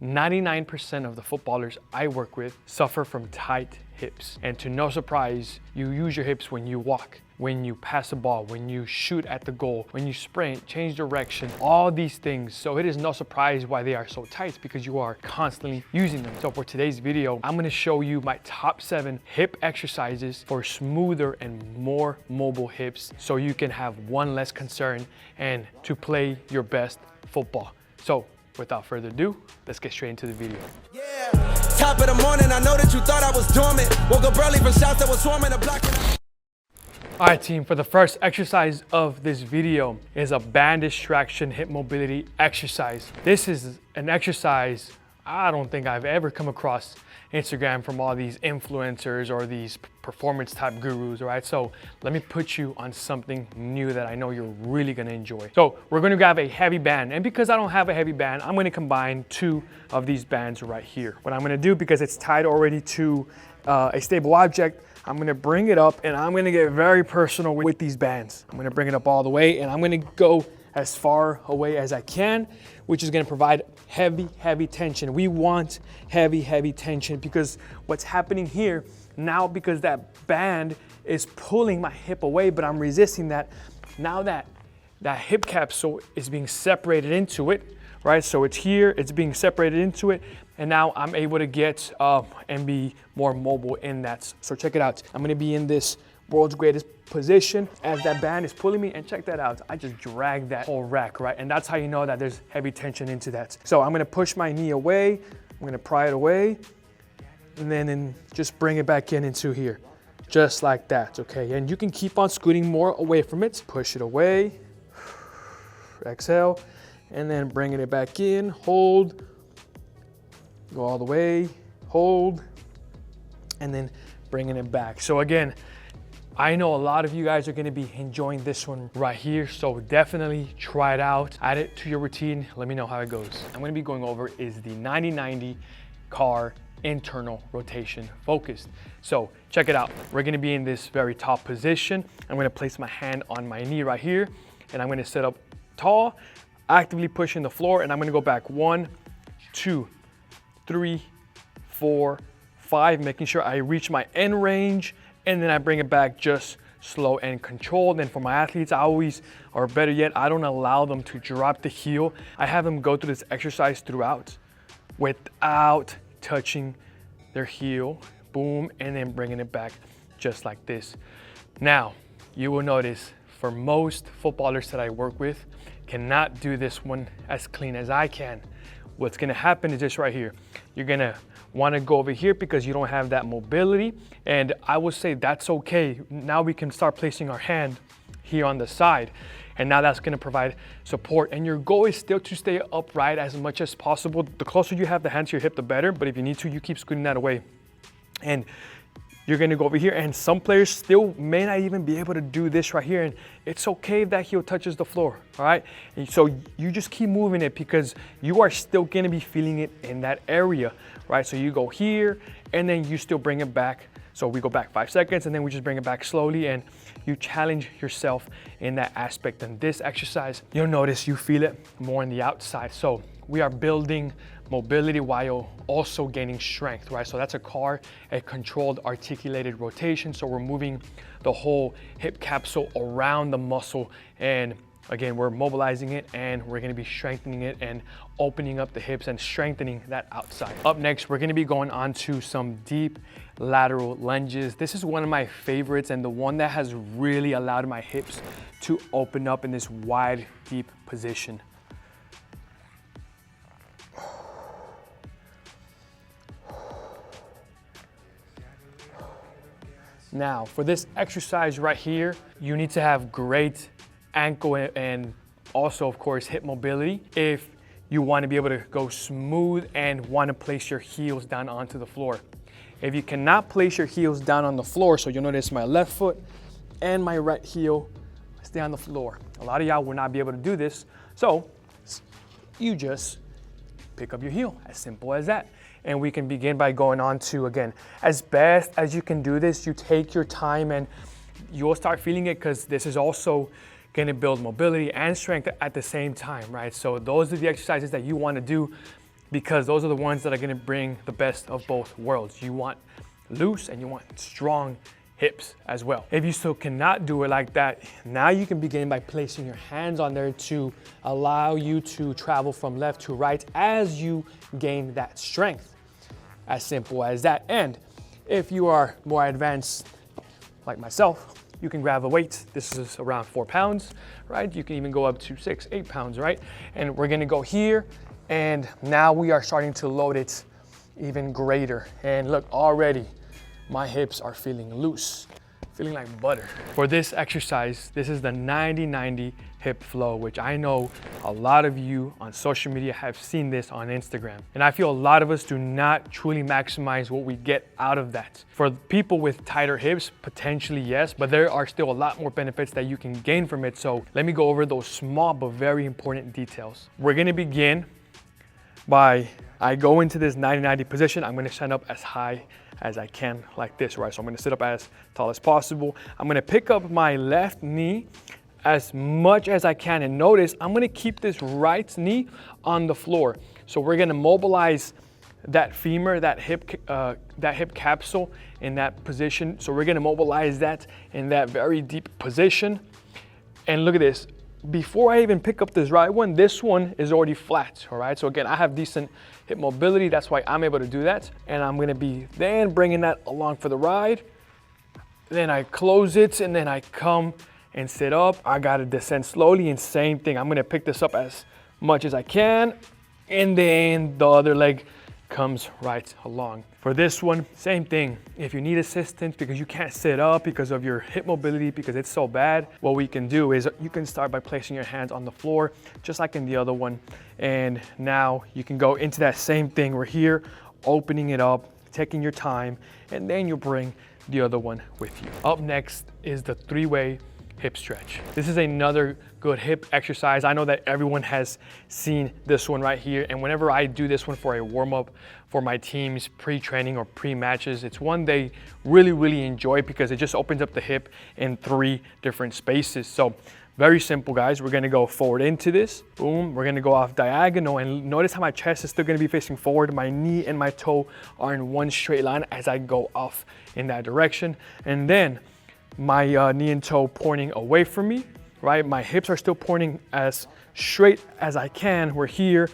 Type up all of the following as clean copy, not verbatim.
99% of the footballers I work with suffer from tight hips. And to no surprise, you use your hips when you walk, when you pass a ball, when you shoot at the goal, when you sprint, change direction, all these things. So it is no surprise why they are so tight, because you are constantly using them. So for today's video, I'm gonna show you my top 7 hip exercises for smoother and more mobile hips, so you can have one less concern and to play your best football. So without further ado, let's get straight into the video. Yeah, top of the morning, I know that you thought I was dormant. Woke up early from shots that was swarming the block. All right, team, for the first exercise of this video is a band distraction hip mobility exercise. This is an exercise I don't think I've ever come across Instagram from all these influencers or these performance type gurus, all right? So let me put you on something new that I know you're really gonna enjoy. So we're gonna grab a heavy band, and because I don't have a heavy band, I'm gonna combine 2 of these bands right here. What I'm gonna do, because it's tied already to a stable object, I'm gonna bring it up and I'm gonna get very personal with these bands. I'm gonna bring it up all the way and I'm gonna go as far away as I can, which is gonna provide heavy tension. We want heavy tension, because what's happening here now, because that band is pulling my hip away, but I'm resisting that. Now that hip capsule is being separated into it, right? So it's here, it's being separated into it, and now I'm able to get up and be more mobile in that. So check it out. I'm gonna be in this world's greatest position as that band is pulling me, and check that out. I just dragged that whole rack, right? And that's how you know that there's heavy tension into that. So I'm gonna push my knee away, I'm gonna pry it away, and then just bring it back into here, just like that, okay? And you can keep on scooting more away from it. Push it away, exhale, and then bringing it back in, hold, go all the way, hold, and then bringing it back. So again, I know a lot of you guys are gonna be enjoying this one right here, so definitely try it out, add it to your routine, let me know how it goes. I'm gonna be going over is the 90-90 car internal rotation focused. So check it out. We're gonna be in this very top position. I'm gonna place my hand on my knee right here, and I'm gonna sit up tall, actively pushing the floor, and I'm gonna go back 1, 2, 3, 4, 5, making sure I reach my end range, and then I bring it back just slow and controlled. And for my athletes, I always, or better yet, I don't allow them to drop the heel. I have them go through this exercise throughout without touching their heel, boom, and then bringing it back just like this. Now, you will notice for most footballers that I work with cannot do this one as clean as I can. What's gonna happen is this right here. You're gonna wanna go over here because you don't have that mobility, and I would say that's okay. Now we can start placing our hand here on the side, and now that's gonna provide support. And your goal is still to stay upright as much as possible. The closer you have the hand to your hip, the better, but if you need to, you keep scooting that away. And you're gonna go over here, and some players still may not even be able to do this right here, and it's okay if that heel touches the floor, all right? And so you just keep moving it, because you are still gonna be feeling it in that area, right? So you go here, and then you still bring it back. So we go back 5 seconds, and then we just bring it back slowly, and you challenge yourself in that aspect. And this exercise, you'll notice you feel it more on the outside. So we are building mobility while also gaining strength, right? So that's a controlled articulated rotation. So we're moving the whole hip capsule around the muscle, and again, we're mobilizing it, and we're gonna be strengthening it and opening up the hips and strengthening that outside. Up next, we're gonna be going on to some deep lateral lunges. This is one of my favorites, and the one that has really allowed my hips to open up in this wide, deep position. Now, for this exercise right here, you need to have great ankle and also, of course, hip mobility if you want to be able to go smooth and want to place your heels down onto the floor. If you cannot place your heels down on the floor, so you'll notice my left foot and my right heel stay on the floor. A lot of y'all will not be able to do this, so you just pick up your heel, as simple as that. And we can begin by going on to, again, as best as you can do this, you take your time and you'll start feeling it, because this is also going to build mobility and strength at the same time, right? So those are the exercises that you want to do because those are the ones that are gonna bring the best of both worlds. You want loose and you want strong hips as well. If you still cannot do it like that, now you can begin by placing your hands on there to allow you to travel from left to right as you gain that strength. As simple as that. And if you are more advanced like myself, you can grab a weight. This is around 4 pounds, right? You can even go up to 6, 8 pounds, right? And we're gonna go here, and now we are starting to load it even greater. And look, already my hips are feeling loose, feeling like butter. For this exercise, this is the 90-90 hip flow, which I know a lot of you on social media have seen this on Instagram. And I feel a lot of us do not truly maximize what we get out of that. For people with tighter hips, potentially yes, but there are still a lot more benefits that you can gain from it. So let me go over those small but very important details. We're gonna begin by, I go into this 90-90 position. I'm gonna stand up as high as I can like this, right? So I'm gonna sit up as tall as possible. I'm gonna pick up my left knee as much as I can, and notice I'm gonna keep this right knee on the floor. So we're gonna mobilize that femur, that hip capsule in that position. So we're gonna mobilize that in that very deep position. And look at this. Before I even pick up this right one, this one is already flat, all right? So again, I have decent hip mobility. That's why I'm able to do that. And I'm gonna be then bringing that along for the ride. Then I close it, and then I come and sit up. I gotta descend slowly, and same thing. I'm gonna pick this up as much as I can, and then the other leg comes right along. For this one, same thing. If you need assistance because you can't sit up because of your hip mobility, because it's so bad, what we can do is you can start by placing your hands on the floor, just like in the other one. And now you can go into that same thing. We're here, opening it up, taking your time, and then you bring the other one with you. Up next is the 3-way hip stretch. This is another good hip exercise. I know that everyone has seen this one right here, and whenever I do this one for a warm-up for my teams pre-training or pre-matches, it's one they really enjoy because it just opens up the hip in 3 different spaces. So very simple, guys. We're gonna go forward into this, boom. We're gonna go off diagonal, and notice how my chest is still gonna be facing forward. My knee and my toe are in one straight line as I go off in that direction. And then my knee and toe pointing away from me, right? My hips are still pointing as straight as I can. We're here,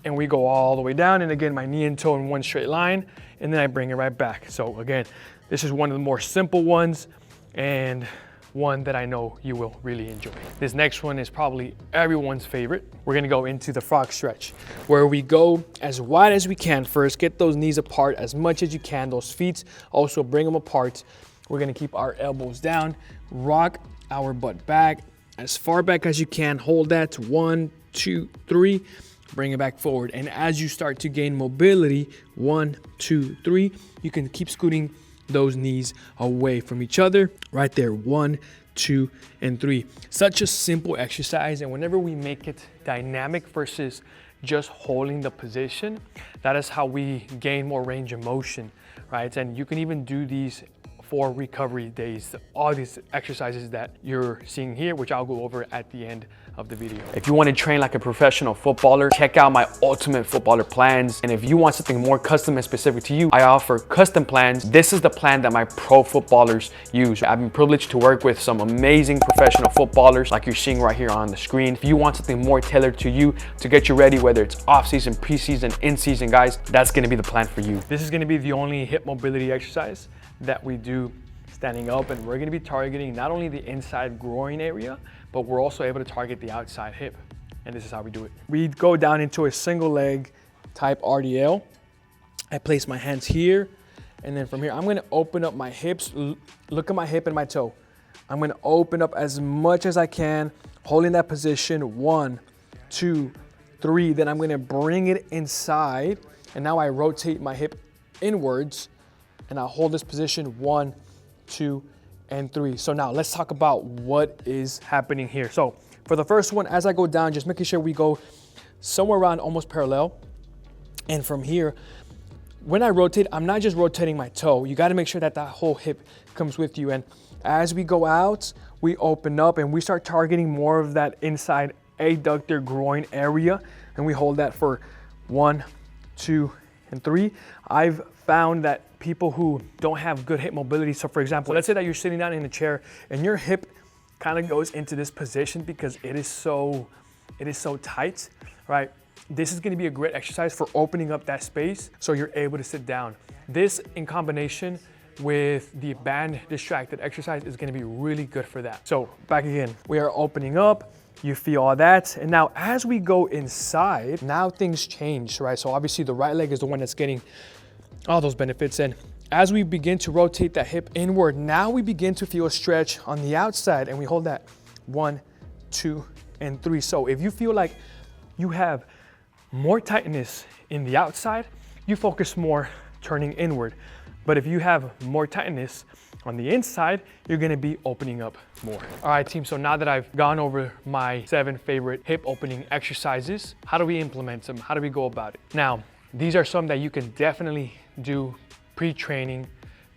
and we go all the way down. And again, my knee and toe in one straight line, and then I bring it right back. So again, this is one of the more simple ones, and one that I know you will really enjoy. This next one is probably everyone's favorite. We're gonna go into the frog stretch, where we go as wide as we can first, get those knees apart as much as you can, those feet, also bring them apart. We're gonna keep our elbows down, rock our butt back as far back as you can, hold that, 1, 2, 3, bring it back forward. And as you start to gain mobility, 1, 2, 3, you can keep scooting those knees away from each other, right there, 1, 2, and 3. Such a simple exercise, and whenever we make it dynamic versus just holding the position, that is how we gain more range of motion, right? And you can even do these for recovery days, all these exercises that you're seeing here, which I'll go over at the end of the video. If you want to train like a professional footballer, check out my Ultimate Footballer plans. And if you want something more custom and specific to you, I offer custom plans. This is the plan that my pro footballers use. I've been privileged to work with some amazing professional footballers like you're seeing right here on the screen. If you want something more tailored to you to get you ready, whether it's off season, preseason, in season, guys, that's going to be the plan for you. This is going to be the only hip mobility exercise that we do standing up, and we're going to be targeting not only the inside groin area, but we're also able to target the outside hip. And this is how we do it. We go down into a single leg type RDL. I place my hands here, and then from here, I'm going to open up my hips. Look at my hip and my toe. I'm going to open up as much as I can, holding that position, 1, 2, 3. Then I'm going to bring it inside, and now I rotate my hip inwards, and I'll hold this position, 1, 2, and 3. So now let's talk about what is happening here. So for the first one, as I go down, just making sure we go somewhere around almost parallel. And from here, when I rotate, I'm not just rotating my toe. You got to make sure that that whole hip comes with you. And as we go out, we open up and we start targeting more of that inside adductor groin area. And we hold that for 1, 2, and 3. I've found that people who don't have good hip mobility, so for example, let's say that you're sitting down in a chair and your hip kind of goes into this position because it is so tight, right? This is gonna be a great exercise for opening up that space so you're able to sit down. This in combination with the band distracted exercise is gonna be really good for that. So back again, we are opening up, you feel all that. And now as we go inside, now things change, right? So obviously the right leg is the one that's getting all those benefits. And as we begin to rotate that hip inward, now we begin to feel a stretch on the outside and we hold that 1, 2, and 3. So if you feel like you have more tightness in the outside, you focus more turning inward. But if you have more tightness on the inside, you're gonna be opening up more. All right, team, so now that I've gone over my 7 favorite hip opening exercises, how do we implement them? How do we go about it? Now, these are some that you can definitely do pre-training,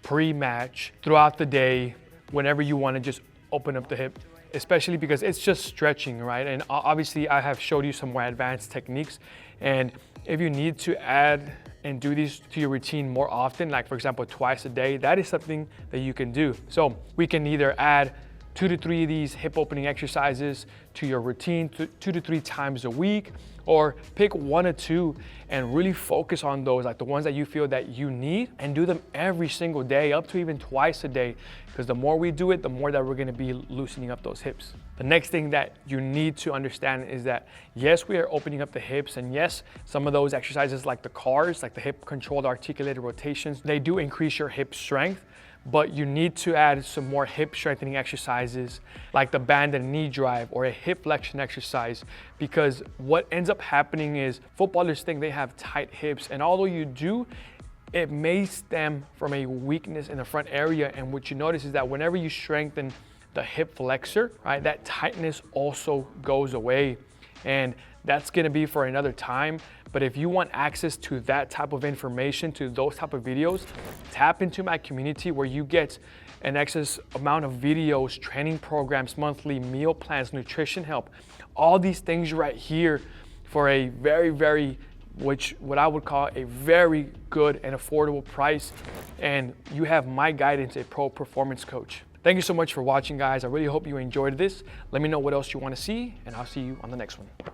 pre-match, throughout the day, whenever you wanna just open up the hip, especially because it's just stretching, right? And obviously I have showed you some more advanced techniques. And if you need to add and do these to your routine more often, like for example, twice a day, that is something that you can do. So we can either add 2 to 3 of these hip opening exercises to your routine 2 to 3 times a week, or pick 1 or 2 and really focus on those, like the ones that you feel that you need, and do them every single day, up to even twice a day, because the more we do it, the more that we're gonna be loosening up those hips. The next thing that you need to understand is that yes, we are opening up the hips, and yes, some of those exercises like the CARs, like the hip controlled articulated rotations, they do increase your hip strength, but you need to add some more hip strengthening exercises like the band and knee drive or a hip flexion exercise, because what ends up happening is footballers think they have tight hips, and although you do, it may stem from a weakness in the front area. And what you notice is that whenever you strengthen the hip flexor, right, that tightness also goes away. And that's gonna be for another time. But if you want access to that type of information, to those type of videos, tap into my community where you get an excess amount of videos, training programs, monthly meal plans, nutrition help, all these things right here for a very, what I would call a very good and affordable price. And you have my guidance, a pro performance coach. Thank you so much for watching, guys. I really hope you enjoyed this. Let me know what else you want to see, and I'll see you on the next one.